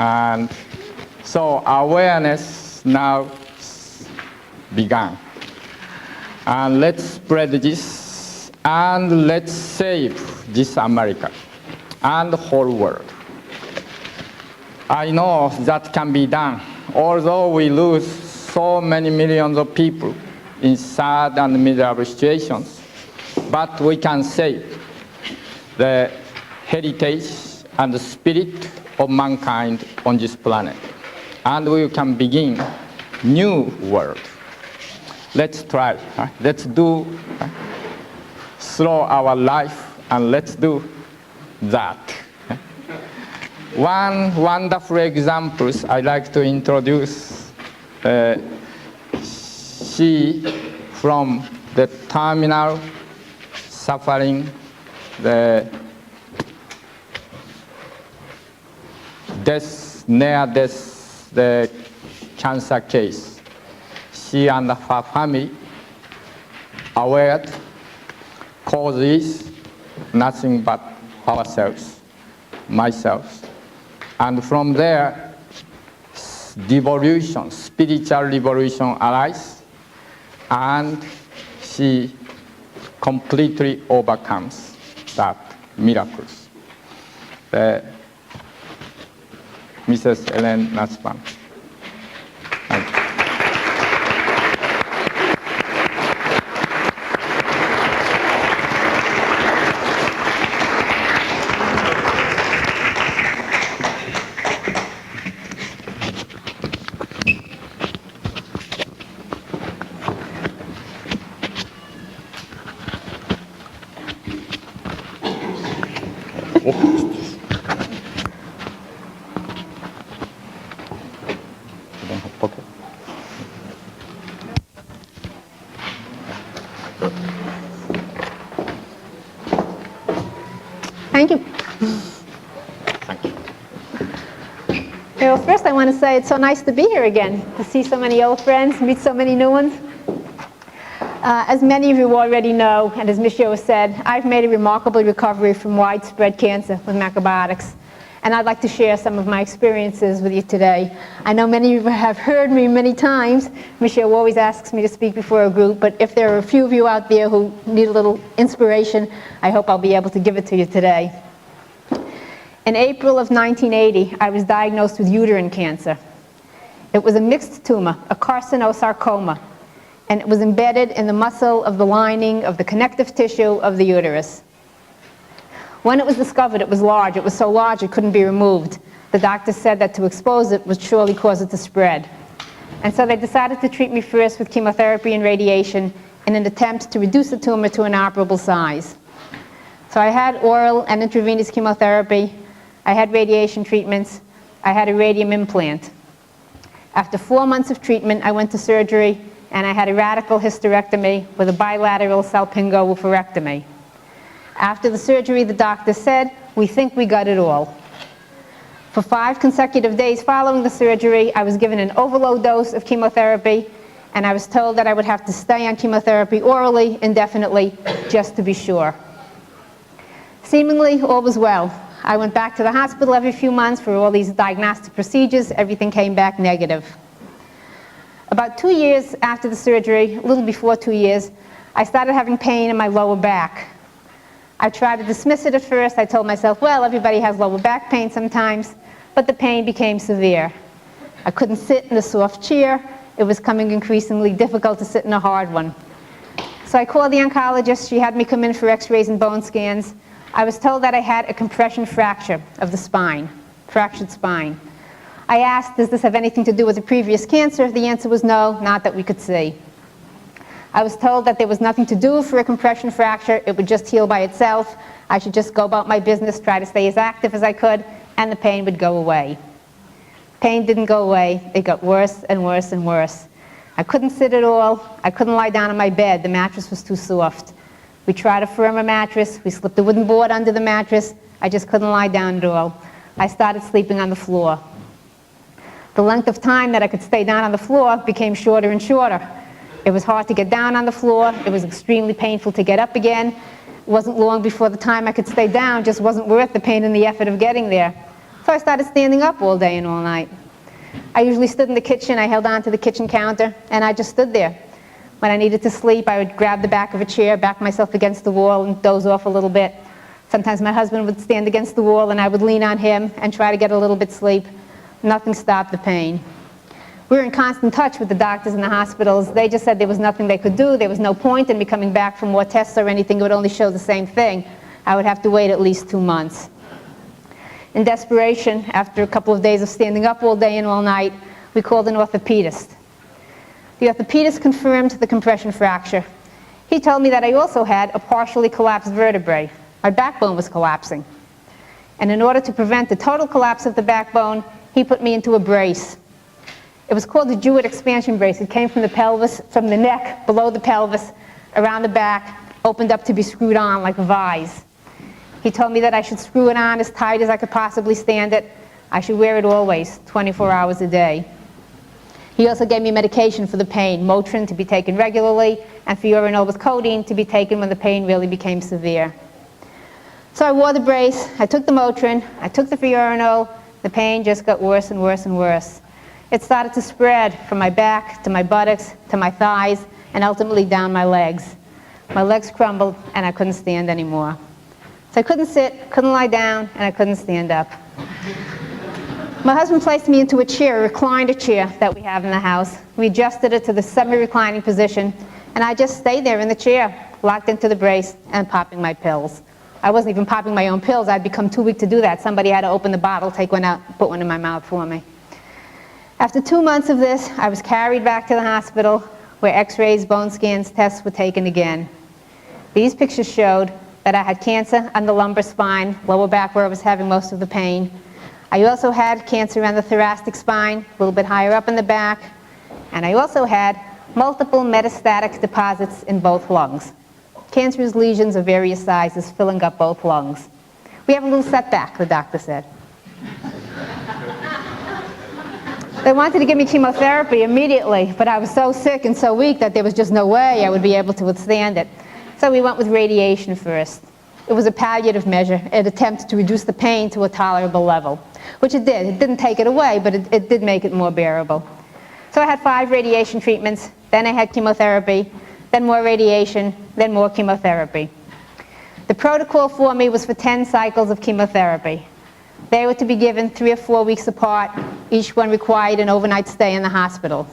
And so awareness now began. And let's spread this, and let's save this America and the whole world. I know that can be done, although we lose so many millions of people in sad and miserable situations, but we can save the heritage and the spirit of mankind on this planet. And we can begin new world. Let's try. Let's do slow our life, and let's do that. One wonderful example I like to introduce. She, from the terminal suffering, the death, near death, the cancer case. She and her family aware cause is nothing but ourselves, myself. And from there, devolution, spiritual revolution arises, and she completely overcomes that miracles. Mrs. Elaine Nussbaum. Thank you. Thank you. Thank you. Well, first I want to say it's so nice to be here again, to see so many old friends, meet so many new ones. As many of you already know, and as Michio said, I've made a remarkable recovery from widespread cancer with macrobiotics. And I'd like to share some of my experiences with you today. I know many of you have heard me many times. Michio always asks me to speak before a group, but if there are a few of you out there who need a little inspiration, I hope I'll be able to give it to you today. In April of 1980, I was diagnosed with uterine cancer. It was a mixed tumor, a carcinosarcoma, and it was embedded in the muscle of the lining of the connective tissue of the uterus. When it was discovered, it was large. It was so large it couldn't be removed. The doctor said that to expose it would surely cause it to spread. And so they decided to treat me first with chemotherapy and radiation in an attempt to reduce the tumor to an operable size. So I had oral and intravenous chemotherapy. I had radiation treatments. I had a radium implant. After 4 months of treatment, I went to surgery, and I had a radical hysterectomy with a bilateral salpingo-oophorectomy. After the surgery, the doctor said, "We think we got it all." For 5 consecutive days following the surgery, I was given an overload dose of chemotherapy, and I was told that I would have to stay on chemotherapy orally indefinitely, just to be sure. Seemingly, all was well. I went back to the hospital every few months for all these diagnostic procedures. Everything came back negative. About 2 years after the surgery, a little before 2 years, I started having pain in my lower back. I tried to dismiss it at first. I told myself, well, everybody has lower back pain sometimes, but the pain became severe. I couldn't sit in a soft chair. It was becoming increasingly difficult to sit in a hard one. So I called the oncologist. She had me come in for x-rays and bone scans. I was told that I had a compression fracture of the spine, fractured spine. I asked, does this have anything to do with the previous cancer? The answer was no, not that we could see. I was told that there was nothing to do for a compression fracture. It would just heal by itself. I should just go about my business, try to stay as active as I could, and the pain would go away. Pain didn't go away. It got worse and worse and worse. I couldn't sit at all. I couldn't lie down on my bed. The mattress was too soft. We tried a firmer mattress. We slipped a wooden board under the mattress. I just couldn't lie down at all. I started sleeping on the floor. The length of time that I could stay down on the floor became shorter and shorter. It was hard to get down on the floor. It was extremely painful to get up again. It wasn't long before the time I could stay down just wasn't worth the pain and the effort of getting there. So So I started standing up all day and all night. I usually stood in the kitchen, I held on to the kitchen counter, and I just stood there. When I needed to sleep, I would grab the back of a chair, back myself against the wall, and doze off a little bit. Sometimes my husband would stand against the wall, and I would lean on him and try to get a little bit sleep. Nothing stopped the pain. We were in constant touch with the doctors in the hospitals. They just said there was nothing they could do. There was no point in me coming back for more tests or anything. It would only show the same thing. I would have to wait at least 2 months. In desperation, after a couple of days of standing up all day and all night, we called an orthopedist. The orthopedist confirmed the compression fracture. He told me that I also had a partially collapsed vertebrae. My backbone was collapsing. And in order to prevent the total collapse of the backbone, he put me into a brace. It was called the Jewett expansion brace. It came from the pelvis, from the neck, below the pelvis, around the back, opened up to be screwed on like a vise. He told me that I should screw it on as tight as I could possibly stand it. I should wear it always, 24 hours a day. He also gave me medication for the pain, Motrin to be taken regularly, and Fiorinol with codeine to be taken when the pain really became severe. So I wore the brace, I took the Motrin, I took the Fiorinol, the pain just got worse and worse and worse. It started to spread from my back to my buttocks to my thighs and ultimately down my legs. My legs crumbled and I couldn't stand anymore. So I couldn't sit, couldn't lie down, and I couldn't stand up. My husband placed me into a chair, a recliner chair that we have in the house. We adjusted it to the semi-reclining position, and I just stayed there in the chair, locked into the brace and popping my pills. I wasn't even popping my own pills. I'd become too weak to do that. Somebody had to open the bottle, take one out, put one in my mouth for me. After 2 months of this, I was carried back to the hospital where x-rays, bone scans, tests were taken again. These pictures showed that I had cancer on the lumbar spine, lower back where I was having most of the pain. I also had cancer on the thoracic spine, a little bit higher up in the back, and I also had multiple metastatic deposits in both lungs. Cancerous lesions of various sizes filling up both lungs. We have a little setback, the doctor said. They wanted to give me chemotherapy immediately, but I was so sick and so weak that there was just no way I would be able to withstand it. So we went with radiation first. It was a palliative measure, an attempt to reduce the pain to a tolerable level, which it did. It didn't take it away, but it did make it more bearable. So I had 5 radiation treatments, then I had chemotherapy, then more radiation, then more chemotherapy. The protocol for me was for 10 cycles of chemotherapy. They were to be given 3 or 4 weeks apart. Each one required an overnight stay in the hospital.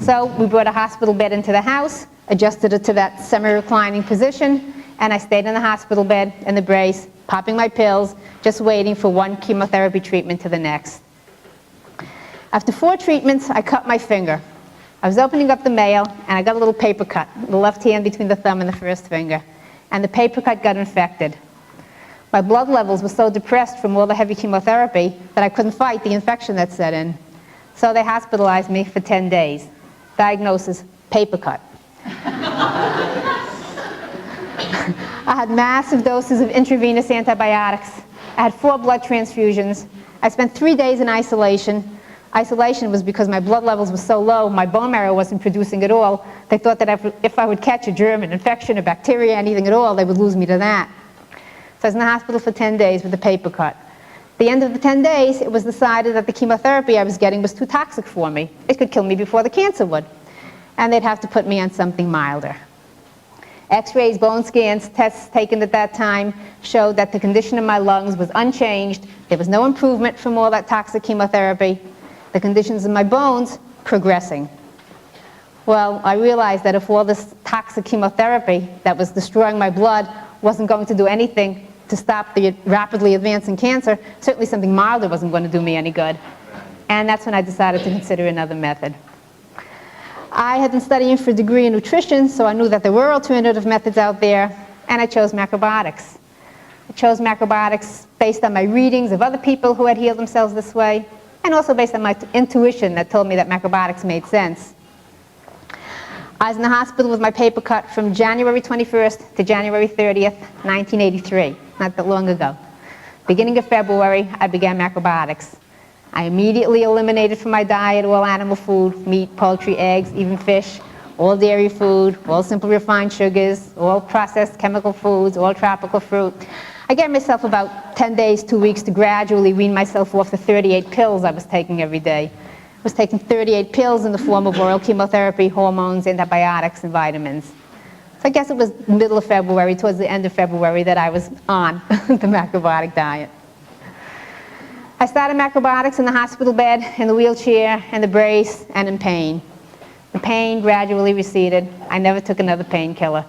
So we brought a hospital bed into the house, adjusted it to that semi-reclining position, and I stayed in the hospital bed in the brace, popping my pills, just waiting for one chemotherapy treatment to the next. After 4 treatments, I cut my finger. I was opening up the mail, and I got a little paper cut, the left hand between the thumb and the first finger, and the paper cut got infected. My blood levels were so depressed from all the heavy chemotherapy that I couldn't fight the infection that set in. So they hospitalized me for 10 days. Diagnosis, paper cut. I had massive doses of intravenous antibiotics. I had 4 blood transfusions. I spent 3 days in isolation. Isolation was because my blood levels were so low, my bone marrow wasn't producing at all. They thought that if I would catch a germ, an infection, a bacteria, anything at all, they would lose me to that. So I was in the hospital for 10 days with a paper cut. At the end of the 10 days, it was decided that the chemotherapy I was getting was too toxic for me. It could kill me before the cancer would. And they'd have to put me on something milder. X-rays, bone scans, tests taken at that time showed that the condition of my lungs was unchanged. There was no improvement from all that toxic chemotherapy. The conditions in my bones progressing. Well, I realized that if all this toxic chemotherapy that was destroying my blood wasn't going to do anything to stop the rapidly advancing cancer, certainly something milder wasn't going to do me any good. And that's when I decided to consider another method. I had been studying for a degree in nutrition, so I knew that there were alternative methods out there, and I chose macrobiotics. I chose macrobiotics based on my readings of other people who had healed themselves this way, and also based on my intuition that told me that macrobiotics made sense. I was in the hospital with my paper cut from January 21st to January 30th, 1983, not that long ago. Beginning of February, I began macrobiotics. I immediately eliminated from my diet all animal food, meat, poultry, eggs, even fish, all dairy food, all simple refined sugars, all processed chemical foods, all tropical fruit. I gave myself about 10 days, 2 weeks to gradually wean myself off the 38 pills I was taking every day. I was taking 38 pills in the form of oral chemotherapy, hormones, antibiotics, and vitamins. So I guess it was the middle of February, towards the end of February, that I was on the macrobiotic diet. I started macrobiotics in the hospital bed, in the wheelchair, in the brace, and in pain. The pain gradually receded. I never took another painkiller.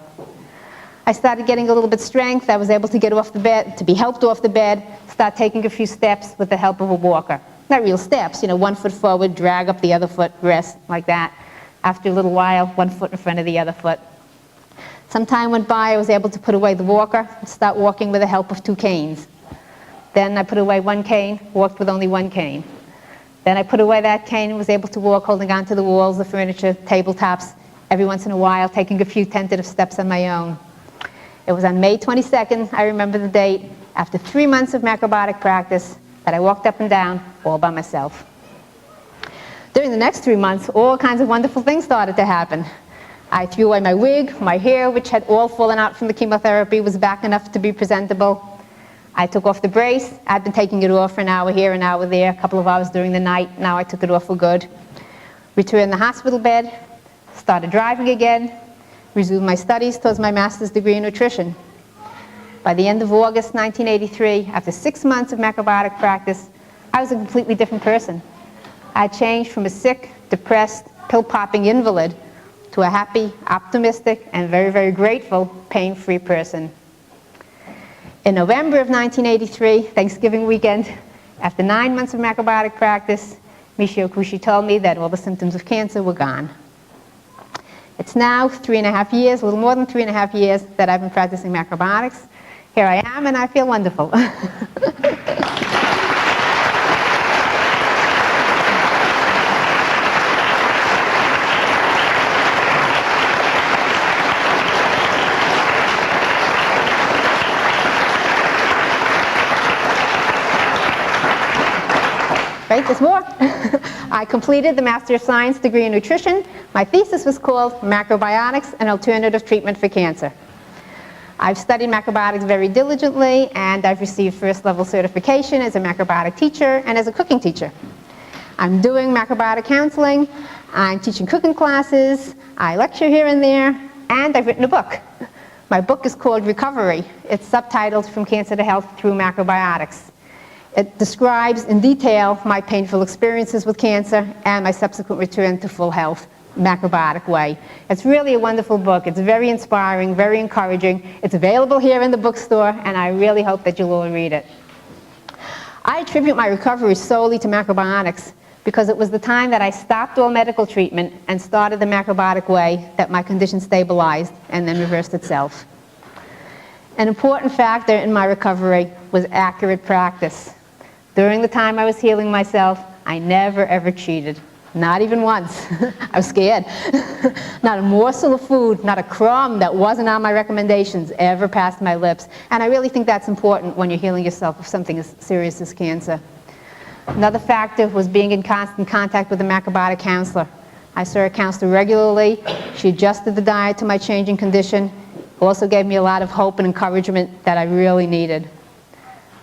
I started getting a little bit of strength. I was able to get off the bed, to be helped off the bed, start taking a few steps with the help of a walker. Not real steps, 1 foot forward, drag up the other foot, rest, like that. After a little while, 1 foot in front of the other foot. Some time went by, I was able to put away the walker and start walking with the help of 2 canes. Then I put away 1 cane, walked with only 1 cane. Then I put away that cane and was able to walk holding onto the walls, the furniture, tabletops, every once in a while taking a few tentative steps on my own. It was on May 22nd, I remember the date, after 3 months of macrobiotic practice, that I walked up and down all by myself. During the next 3 months, all kinds of wonderful things started to happen. I threw away my wig, my hair, which had all fallen out from the chemotherapy, was back enough to be presentable. I took off the brace. I'd been taking it off for an hour here, an hour there, a couple of hours during the night. Now I took it off for good. Returned to the hospital bed, started driving again, resumed my studies towards my master's degree in nutrition. By the end of August 1983, after 6 months of macrobiotic practice, I was a completely different person. I changed from a sick, depressed, pill-popping invalid to a happy, optimistic, and very, very grateful, pain-free person. In November of 1983, Thanksgiving weekend, after 9 months of macrobiotic practice, Michio Kushi told me that all the symptoms of cancer were gone. It's now 3.5 years, a little more than 3.5 years, that I've been practicing macrobiotics. Here I am, and I feel wonderful. Right, there's more. I completed the Master of Science degree in nutrition. My thesis was called Macrobiotics, an Alternative Treatment for Cancer. I've studied macrobiotics very diligently, and I've received first-level certification as a macrobiotic teacher and as a cooking teacher. I'm doing macrobiotic counseling, I'm teaching cooking classes, I lecture here and there, and I've written a book. My book is called Recovery. It's subtitled From Cancer to Health Through Macrobiotics. It describes in detail my painful experiences with cancer and my subsequent return to full health, macrobiotic way. It's really a wonderful book. It's very inspiring, very encouraging. It's available here in the bookstore, and I really hope that you'll all read it. I attribute my recovery solely to macrobiotics because it was the time that I stopped all medical treatment and started the macrobiotic way that my condition stabilized and then reversed itself. An important factor in my recovery was accurate practice. During the time I was healing myself, I never ever cheated. Not even once. I was scared. Not a morsel of food, not a crumb that wasn't on my recommendations ever passed my lips. And I really think that's important when you're healing yourself of something as serious as cancer. Another factor was being in constant contact with a macrobiotic counselor. I saw a counselor regularly. She adjusted the diet to my changing condition. Also gave me a lot of hope and encouragement that I really needed.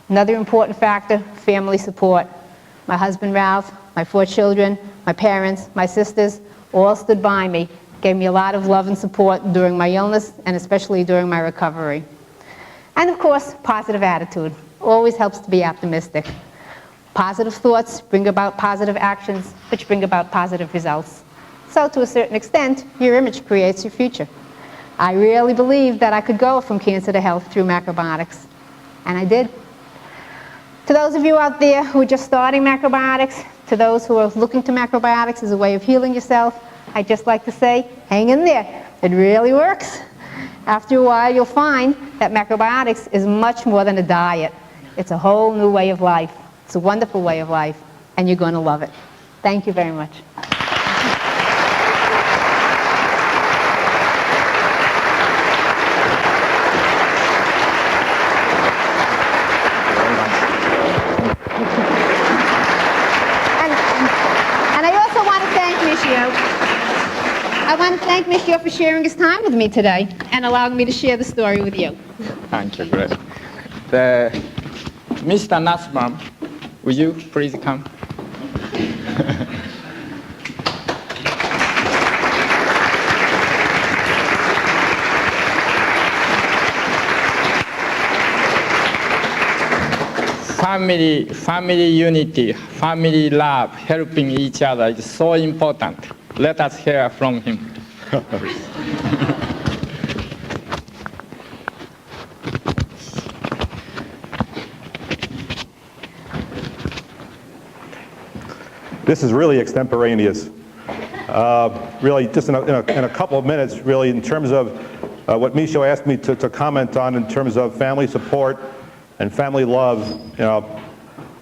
Another important factor, family support. My husband Ralph, my 4 children, my parents, my sisters, all stood by me, gave me a lot of love and support during my illness and especially during my recovery. And of course, positive attitude. Always helps to be optimistic. Positive thoughts bring about positive actions, which bring about positive results. So to a certain extent, your image creates your future. I really believed that I could go from cancer to health through macrobiotics, and I did. To those of you out there who are just starting macrobiotics, to those who are looking to macrobiotics as a way of healing yourself, I'd just like to say, hang in there. It really works. After a while, you'll find that macrobiotics is much more than a diet. It's a whole new way of life. It's a wonderful way of life, and you're going to love it. Thank you very much. I want to thank Michio for sharing his time with me today and allowing me to share the story with you. Thank you, Grace. Mr. Nussbaum, would you please come? Family unity, family love, helping each other is so important. Let us hear from him. This is really extemporaneous. Really, just in a couple of minutes, really, in terms of what Michio asked me to comment on in terms of family support and family love,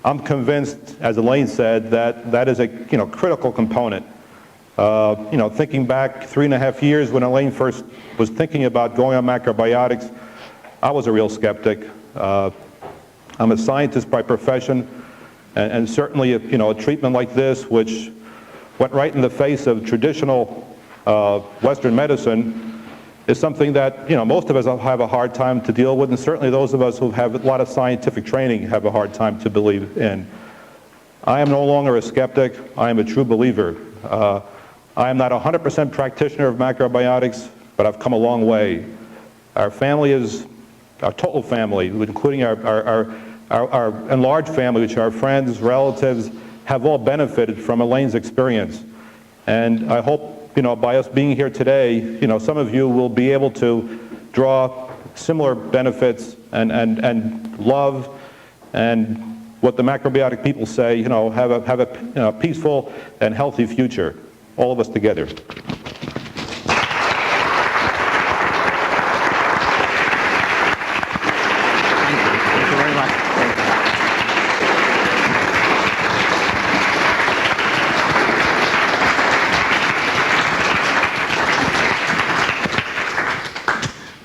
I'm convinced, as Elaine said, that is a critical component. Thinking back 3.5 years when Elaine first was thinking about going on macrobiotics, I was a real skeptic. I'm a scientist by profession, and certainly a treatment like this, which went right in the face of traditional Western medicine, is something that most of us have a hard time to deal with, and certainly those of us who have a lot of scientific training have a hard time to believe in. I am no longer a skeptic. I am a true believer. I am not a 100% practitioner of macrobiotics, but I've come a long way. Our family is our total family, including our enlarged family, which are our friends, relatives, have all benefited from Elaine's experience. And I hope, by us being here today, some of you will be able to draw similar benefits and love and what the macrobiotic people say, have a peaceful and healthy future, all of us together.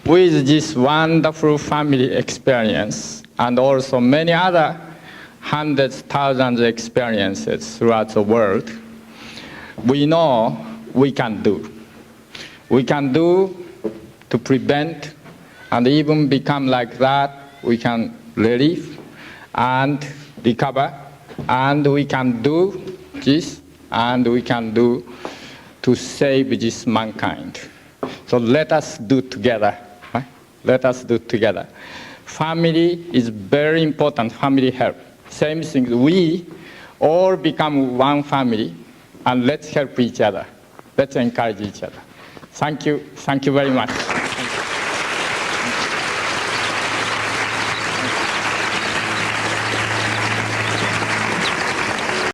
With this wonderful family experience and also many other hundreds, thousands of experiences throughout the world, we know we can do. We can do to prevent and even become like that. We can relieve and recover, and we can do this, and we can do to save this mankind. So let us do together. Let us do together. Family is very important, family help. Same thing, we all become one family, and let's help each other. Let's encourage each other. Thank you very much.